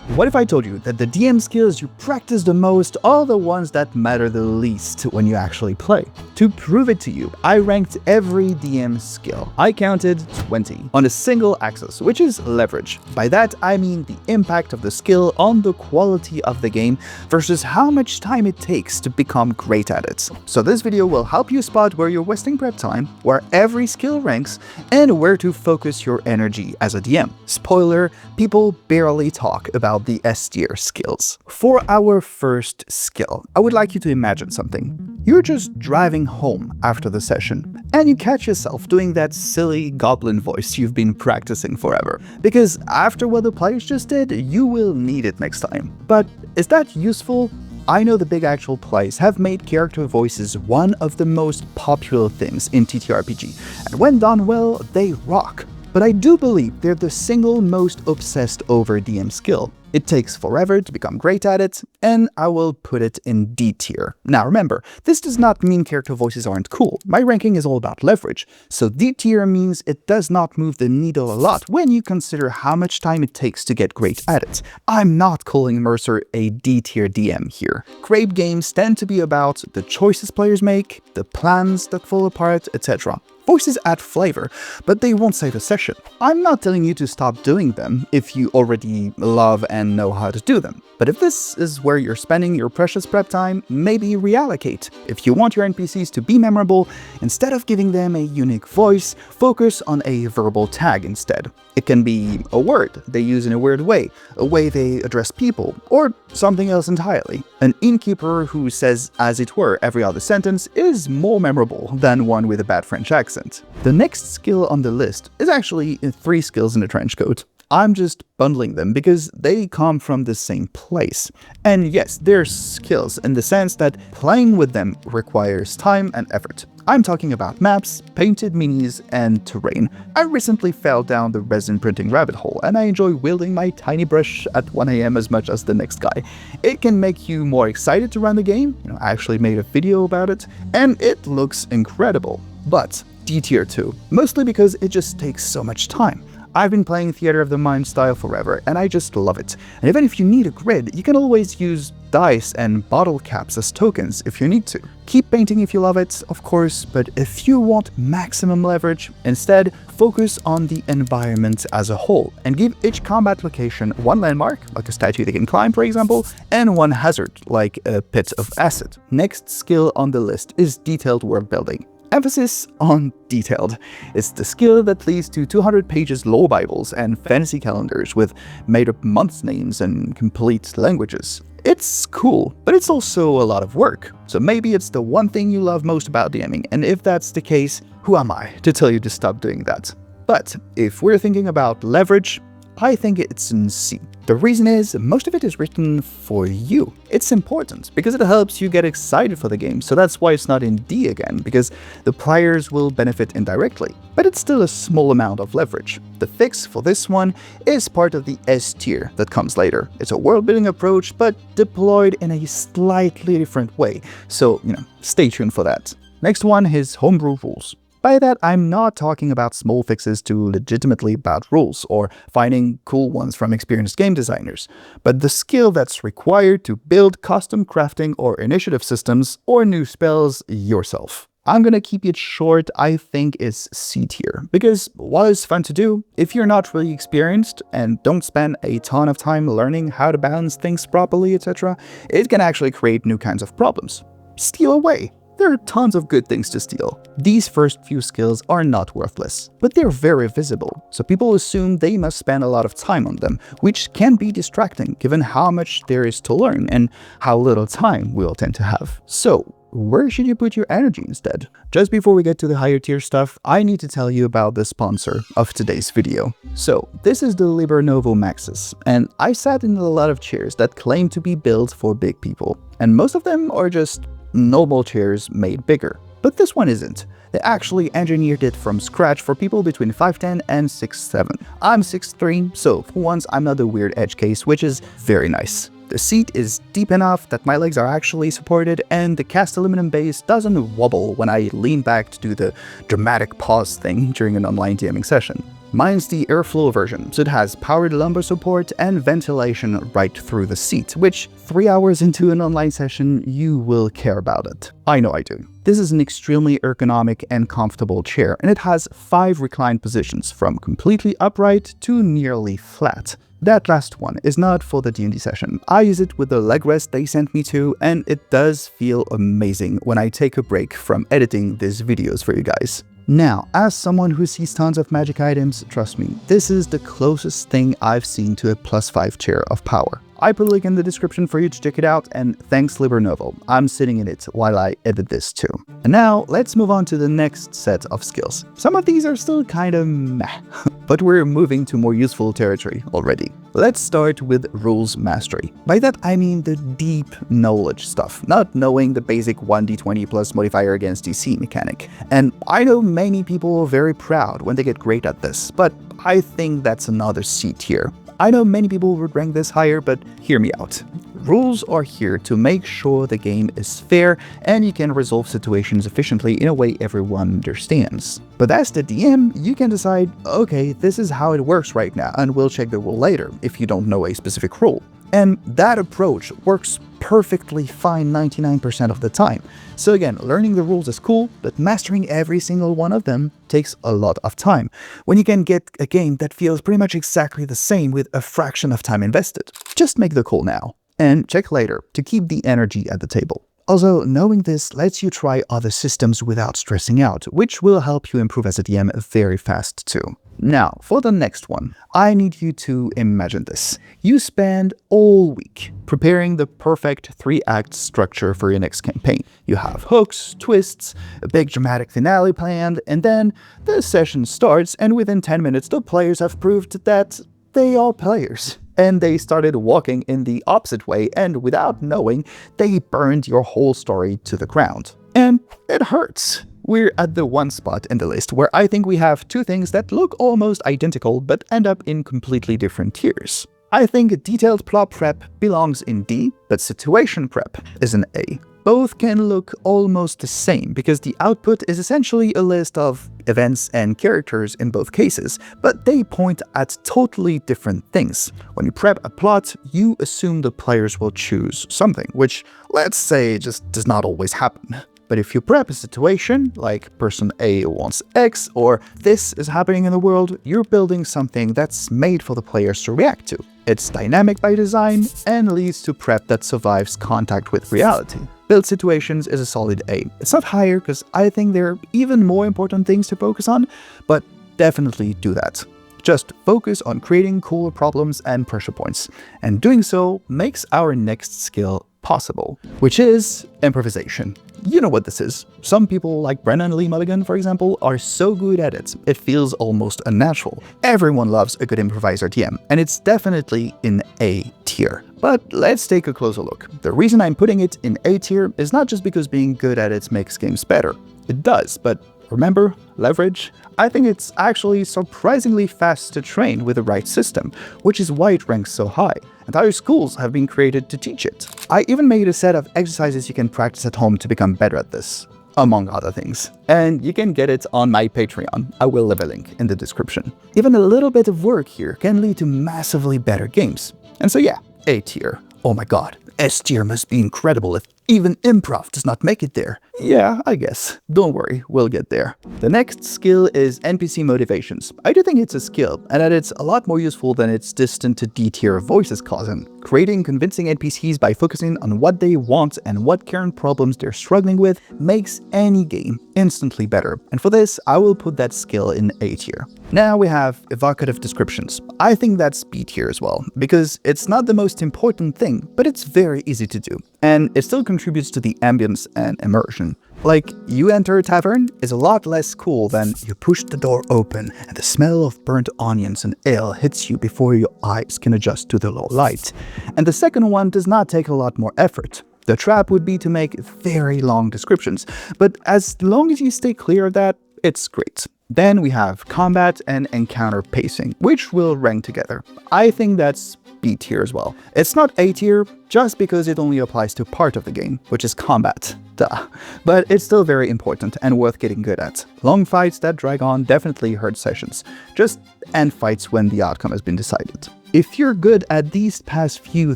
What if I told you that the DM skills you practice the most are the ones that matter the least when you actually play? To prove it to you, I ranked every DM skill. I counted 20 on a single axis, which is leverage. By that, I mean the impact of the skill on the quality of the game versus how much time it takes to become great at it. So this video will help you spot where you're wasting prep time, where every skill ranks, and where to focus your energy as a DM. Spoiler, people barely talk about the S tier skills. For our first skill, I would like you to imagine something. You're just driving home after the session, and you catch yourself doing that silly goblin voice you've been practicing forever. Because after what the players just did, you will need it next time. But is that useful? I know the big actual plays have made character voices one of the most popular things in TTRPG, and when done well, they rock. But I do believe they're the single most obsessed over DM skill. It takes forever to become great at it, and I will put it in D tier. Now remember, this does not mean character voices aren't cool. My ranking is all about leverage, so D tier means it does not move the needle a lot when you consider how much time it takes to get great at it. I'm not calling Mercer a D tier DM here. Great games tend to be about the choices players make, the plans that fall apart, etc. Voices add flavor, but they won't save a session. I'm not telling you to stop doing them if you already love and know how to do them. But if this is where you're spending your precious prep time, maybe reallocate. If you want your NPCs to be memorable, instead of giving them a unique voice, focus on a verbal tag instead. It can be a word they use in a weird way, a way they address people, or something else entirely. An innkeeper who says as it were every other sentence is more memorable than one with a bad French accent. The next skill on the list is actually 3 skills in the trench coat. I'm just bundling them because they come from the same place. And yes, they're skills in the sense that playing with them requires time and effort. I'm talking about maps, painted minis, and terrain. I recently fell down the resin printing rabbit hole, and I enjoy wielding my tiny brush at 1 AM as much as the next guy. It can make you more excited to run the game. I actually made a video about it, and it looks incredible. But D tier 2, mostly because it just takes so much time. I've been playing Theater of the Mind style forever, and I just love it. And even if you need a grid, you can always use dice and bottle caps as tokens if you need to. Keep painting if you love it, of course, but if you want maximum leverage, instead focus on the environment as a whole, and give each combat location one landmark, like a statue they can climb for example, and one hazard, like a pit of acid. Next skill on the list is detailed world building. Emphasis on detailed. It's the skill that leads to 200 pages lore bibles and fantasy calendars with made-up month names and complete languages. It's cool, but it's also a lot of work. So maybe it's the one thing you love most about DMing, and if that's the case, who am I to tell you to stop doing that? But if we're thinking about leverage, I think it's in C. The reason is, most of it is written for you. It's important because it helps you get excited for the game, so that's why it's not in D again, because the players will benefit indirectly. But it's still a small amount of leverage. The fix for this one is part of the S tier that comes later. It's a world-building approach, but deployed in a slightly different way, so, stay tuned for that. Next one is homebrew rules. By that, I'm not talking about small fixes to legitimately bad rules, or finding cool ones from experienced game designers, but the skill that's required to build custom crafting or initiative systems or new spells yourself. I'm gonna keep it short. I think it's C tier, because while it's fun to do, if you're not really experienced and don't spend a ton of time learning how to balance things properly, etc., it can actually create new kinds of problems. Steal away. There are tons of good things to steal. These first few skills are not worthless, but they're very visible, so people assume they must spend a lot of time on them, which can be distracting given how much there is to learn and how little time we'll tend to have. So, where should you put your energy instead? Just before we get to the higher tier stuff, I need to tell you about the sponsor of today's video. So, this is the Libernovo Maxis, and I sat in a lot of chairs that claim to be built for big people, and most of them are just normal chairs made bigger. But this one isn't. They actually engineered it from scratch for people between 5'10 and 6'7. I'm 6'3, so for once I'm not a weird edge case, which is very nice. The seat is deep enough that my legs are actually supported, and the cast aluminum base doesn't wobble when I lean back to do the dramatic pause thing during an online DMing session. Mine's the airflow version, so it has powered lumbar support and ventilation right through the seat, which 3 hours into an online session, you will care about it. I know I do. This is an extremely ergonomic and comfortable chair, and it has 5 recline positions, from completely upright to nearly flat. That last one is not for the D&D session. I use it with the leg rest they sent me to, and it does feel amazing when I take a break from editing these videos for you guys. Now, as someone who sees tons of magic items, trust me, this is the closest thing I've seen to a +5 chair of power. I put a link in the description for you to check it out, and thanks Libernovo, I'm sitting in it while I edit this too. And now, let's move on to the next set of skills. Some of these are still kind of meh, but we're moving to more useful territory already. Let's start with rules mastery. By that I mean the deep knowledge stuff, not knowing the basic 1d20 plus modifier against DC mechanic. And I know many people are very proud when they get great at this, but I think that's another C tier. I know many people would rank this higher, but hear me out. Rules are here to make sure the game is fair and you can resolve situations efficiently in a way everyone understands. But as the DM, you can decide, okay, this is how it works right now, and we'll check the rule later if you don't know a specific rule. And that approach works perfectly fine 99% of the time. So again, learning the rules is cool, but mastering every single one of them takes a lot of time, when you can get a game that feels pretty much exactly the same with a fraction of time invested. Just make the call now, and check later to keep the energy at the table. Also, knowing this lets you try other systems without stressing out, which will help you improve as a DM very fast too. Now, for the next one, I need you to imagine this. You spend all week preparing the perfect 3-act structure for your next campaign. You have hooks, twists, a big dramatic finale planned, and then the session starts, and within 10 minutes the players have proved that they are players. And they started walking in the opposite way, and without knowing, they burned your whole story to the ground. And it hurts. We're at the one spot in the list where I think we have 2 things that look almost identical but end up in completely different tiers. I think detailed plot prep belongs in D, but situation prep is an A. Both can look almost the same because the output is essentially a list of events and characters in both cases, but they point at totally different things. When you prep a plot, you assume the players will choose something, which, let's say, just does not always happen. But if you prep a situation, like person A wants X, or this is happening in the world, you're building something that's made for the players to react to. It's dynamic by design and leads to prep that survives contact with reality. Build situations is a solid A. It's not higher because I think there are even more important things to focus on, but definitely do that. Just focus on creating cooler problems and pressure points, and doing so makes our next skill possible, which is improvisation. You know what this is. Some people like Brennan Lee Mulligan, for example, are so good at it, it feels almost unnatural. Everyone loves a good improviser DM, and it's definitely in A tier. But let's take a closer look. The reason I'm putting it in A tier is not just because being good at it makes games better. It does, but remember, leverage? I think it's actually surprisingly fast to train with the right system, which is why it ranks so high. Entire schools have been created to teach it. I even made a set of exercises you can practice at home to become better at this, among other things. And you can get it on my Patreon. I will leave a link in the description. Even a little bit of work here can lead to massively better games. And so yeah, A tier. Oh my god, S tier must be incredible if even improv does not make it there. Yeah, I guess. Don't worry, we'll get there. The next skill is NPC motivations. I do think it's a skill, and that it's a lot more useful than its distant to D tier voices cousin. Creating convincing NPCs by focusing on what they want and what current problems they're struggling with makes any game instantly better. And for this, I will put that skill in A tier. Now we have evocative descriptions. I think that's B tier as well, because it's not the most important thing, but it's very easy to do. And it still contributes to the ambience and immersion. Like, you enter a tavern is a lot less cool than you push the door open and the smell of burnt onions and ale hits you before your eyes can adjust to the low light. And the second one does not take a lot more effort. The trap would be to make very long descriptions, but as long as you stay clear of that, it's great. Then we have combat and encounter pacing, which will rank together. I think that's B tier as well. It's not A tier just because it only applies to part of the game, which is combat. Duh. But it's still very important and worth getting good at. Long fights that drag on definitely hurt sessions. Just and fights when the outcome has been decided. If you're good at these past few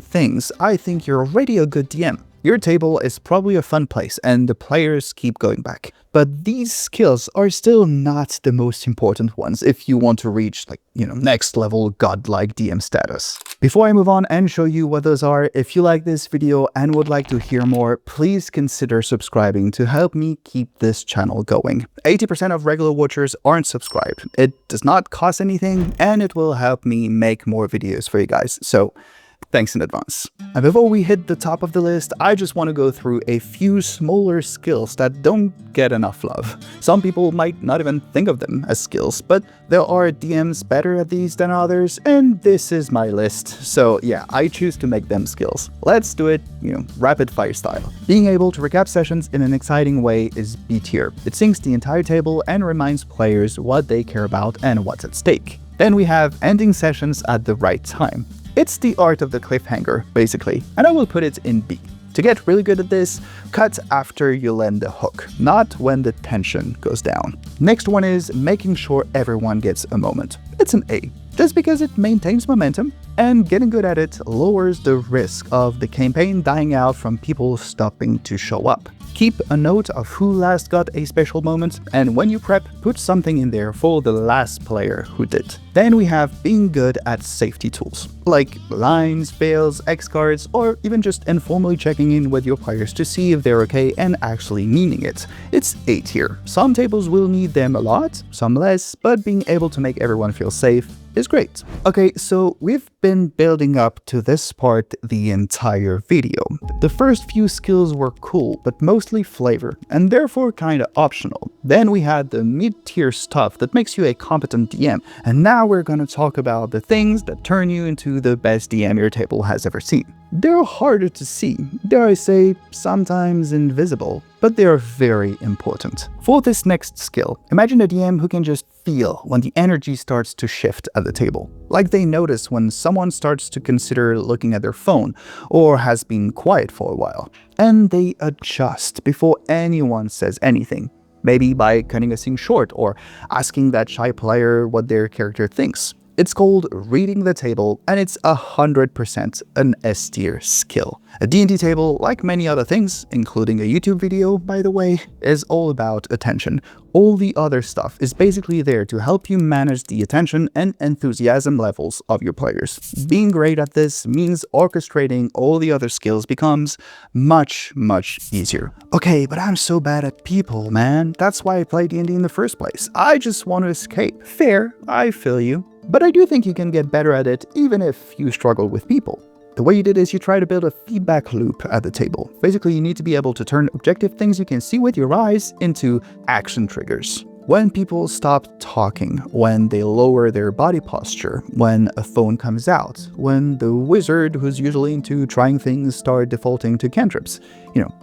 things, I think you're already a good DM. Your table is probably a fun place and the players keep going back. But these skills are still not the most important ones if you want to reach next level godlike DM status. Before I move on and show you what those are, if you like this video and would like to hear more, please consider subscribing to help me keep this channel going. 80% of regular watchers aren't subscribed. It does not cost anything and it will help me make more videos for you guys. So thanks in advance. And before we hit the top of the list, I just want to go through a few smaller skills that don't get enough love. Some people might not even think of them as skills, but there are DMs better at these than others, and this is my list. So yeah, I choose to make them skills. Let's do it, rapid fire style. Being able to recap sessions in an exciting way is B tier. It syncs the entire table and reminds players what they care about and what's at stake. Then we have ending sessions at the right time. It's the art of the cliffhanger, basically, and I will put it in B. To get really good at this, cut after you land the hook, not when the tension goes down. Next one is making sure everyone gets a moment. It's an A, just because it maintains momentum, and getting good at it lowers the risk of the campaign dying out from people stopping to show up. Keep a note of who last got a special moment, and when you prep, put something in there for the last player who did. Then we have being good at safety tools, like lines, fails, X cards, or even just informally checking in with your players to see if they're okay and actually meaning it. It's A tier. Some tables will need them a lot, some less, but being able to make everyone feel safe is great. Okay, so we've been building up to this part the entire video. The first few skills were cool, but mostly flavor, and therefore kinda optional. Then we had the mid-tier stuff that makes you a competent DM, and now we're gonna talk about the things that turn you into the best DM your table has ever seen. They're harder to see, dare I say, sometimes invisible, but they are very important. For this next skill, imagine a DM who can just feel when the energy starts to shift at the table. Like they notice when someone starts to consider looking at their phone or has been quiet for a while. And they adjust before anyone says anything. Maybe by cutting a scene short or asking that shy player what their character thinks. It's called reading the table, and it's 100% an S tier skill. A D&D table, like many other things, including a YouTube video, by the way, is all about attention. All the other stuff is basically there to help you manage the attention and enthusiasm levels of your players. Being great at this means orchestrating all the other skills becomes much, much easier. Okay, but I'm so bad at people, man. That's why I play D&D in the first place. I just want to escape. Fair, I feel you. But I do think you can get better at it even if you struggle with people. The way you did is you try to build a feedback loop at the table. Basically, you need to be able to turn objective things you can see with your eyes into action triggers. When people stop talking, when they lower their body posture, when a phone comes out, when the wizard who's usually into trying things start defaulting to cantrips.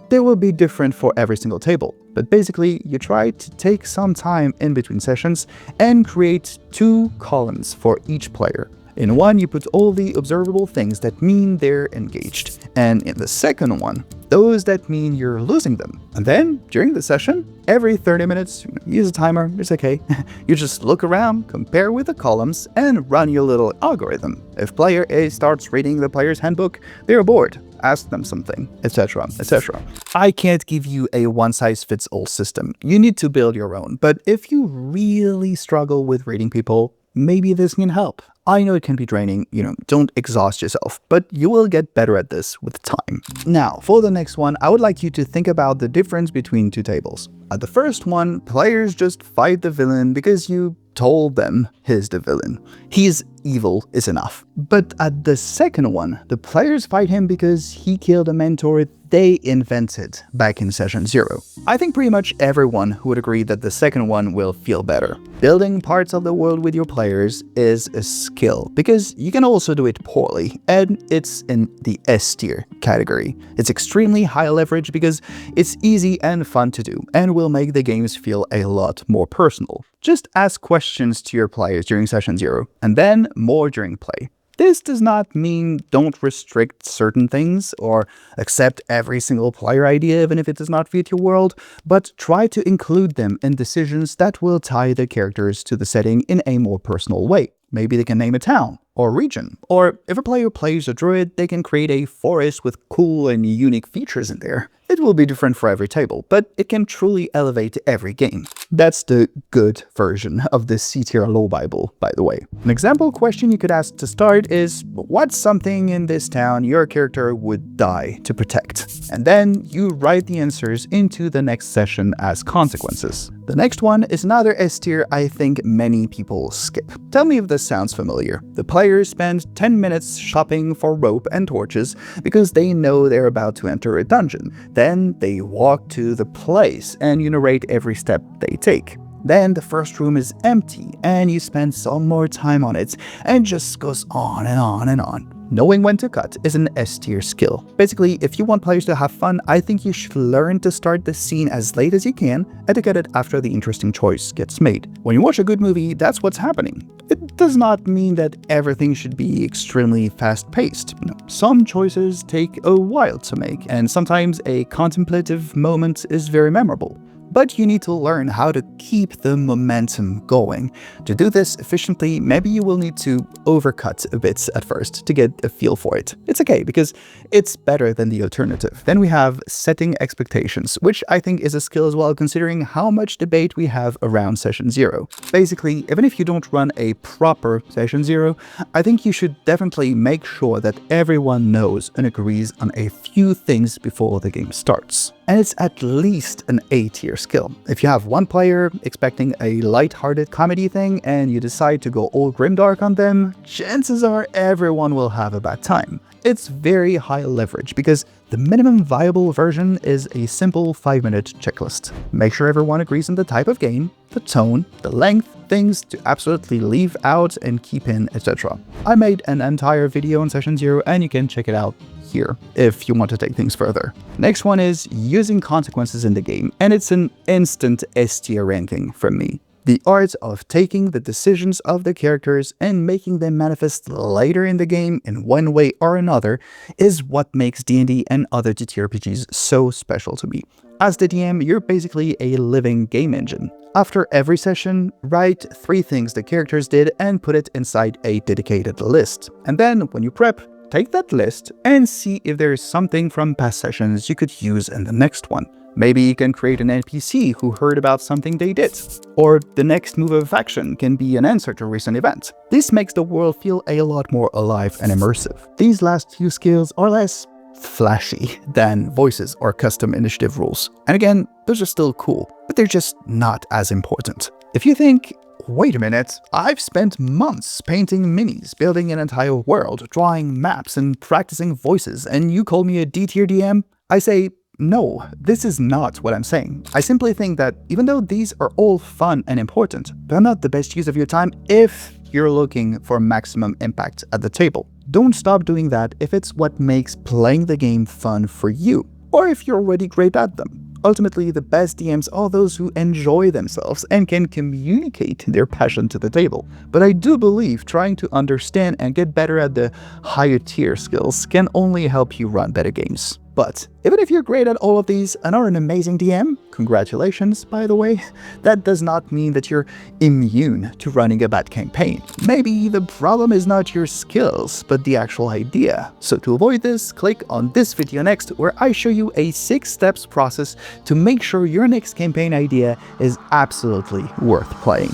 They will be different for every single table. But basically, you try to take some time in between sessions and create 2 columns for each player. In one, you put all the observable things that mean they're engaged. And in the second one, those that mean you're losing them. And then, during the session, every 30 minutes, use a timer, it's okay. You just look around, compare with the columns, and run your little algorithm. If player A starts reading the player's handbook, they're bored. Ask them something, etc., etc. I can't give you a one-size-fits-all system. You need to build your own. But if you really struggle with reading people, maybe this can help. I know it can be draining, don't exhaust yourself, but you will get better at this with time. Now, for the next one, I would like you to think about the difference between 2 tables. At the first one, players just fight the villain because you told them he's the villain. He's evil is enough. But at the second one, the players fight him because he killed a mentor they invented back in session 0. I think pretty much everyone would agree that the second one will feel better. Building parts of the world with your players is a skill, because you can also do it poorly, and it's in the S tier category. It's extremely high leverage because it's easy and fun to do, and will make the games feel a lot more personal. Just ask questions to your players during session 0, and then more during play. This does not mean don't restrict certain things or accept every single player idea even if it does not fit your world, but try to include them in decisions that will tie the characters to the setting in a more personal way. Maybe they can name a town or region. Or if a player plays a druid, they can create a forest with cool and unique features in there. It will be different for every table, but it can truly elevate every game. That's the good version of the C-tier Law Bible, by the way. An example question you could ask to start is, what's something in this town your character would die to protect? And then you write the answers into the next session as consequences. The next one is another S tier I think many people skip. Tell me if this sounds familiar. The players spend 10 minutes shopping for rope and torches because they know they're about to enter a dungeon. Then they walk to the place and you narrate every step they take. Then the first room is empty and you spend some more time on it and just goes on and on and on. Knowing when to cut is an S-tier skill. Basically, if you want players to have fun, I think you should learn to start the scene as late as you can and to cut it after the interesting choice gets made. When you watch a good movie, that's what's happening. It does not mean that everything should be extremely fast-paced. No, some choices take a while to make, and sometimes a contemplative moment is very memorable. But you need to learn how to keep the momentum going. To do this efficiently, maybe you will need to overcut a bit at first to get a feel for it. It's okay, because it's better than the alternative. Then we have setting expectations, which I think is a skill as well, considering how much debate we have around session 0. Basically, even if you don't run a proper session 0, I think you should definitely make sure that everyone knows and agrees on a few things before the game starts. And it's at least an A-tier skill. If you have one player expecting a light-hearted comedy thing and you decide to go all grimdark on them, chances are everyone will have a bad time. It's very high leverage because the minimum viable version is a simple 5-minute checklist. Make sure everyone agrees on the type of game, the tone, the length, things to absolutely leave out and keep in, etc. I made an entire video on session 0 and you can check it out here if you want to take things further. Next one is using consequences in the game, and it's an instant S tier ranking from me. The art of taking the decisions of the characters and making them manifest later in the game in one way or another is what makes D&D and other TTRPGs so special to me. As the DM, you're basically a living game engine. After every session, write 3 things the characters did and put it inside a dedicated list. And then, when you prep, take that list and see if there is something from past sessions you could use in the next one. Maybe you can create an NPC who heard about something they did. Or the next move of action can be an answer to a recent event. This makes the world feel a lot more alive and immersive. These last few skills are less flashy than voices or custom initiative rules. And again, those are still cool, but they're just not as important. If you think, wait a minute, I've spent months painting minis, building an entire world, drawing maps, and practicing voices, and you call me a D-tier DM? I say, no, this is not what I'm saying. I simply think that even though these are all fun and important, they're not the best use of your time if you're looking for maximum impact at the table. Don't stop doing that if it's what makes playing the game fun for you, or if you're already great at them. Ultimately, the best DMs are those who enjoy themselves and can communicate their passion to the table. But I do believe trying to understand and get better at the higher tier skills can only help you run better games. But even if you're great at all of these and are an amazing DM, congratulations, by the way, that does not mean that you're immune to running a bad campaign. Maybe the problem is not your skills, but the actual idea. So to avoid this, click on this video next, where I show you a 6 steps process to make sure your next campaign idea is absolutely worth playing.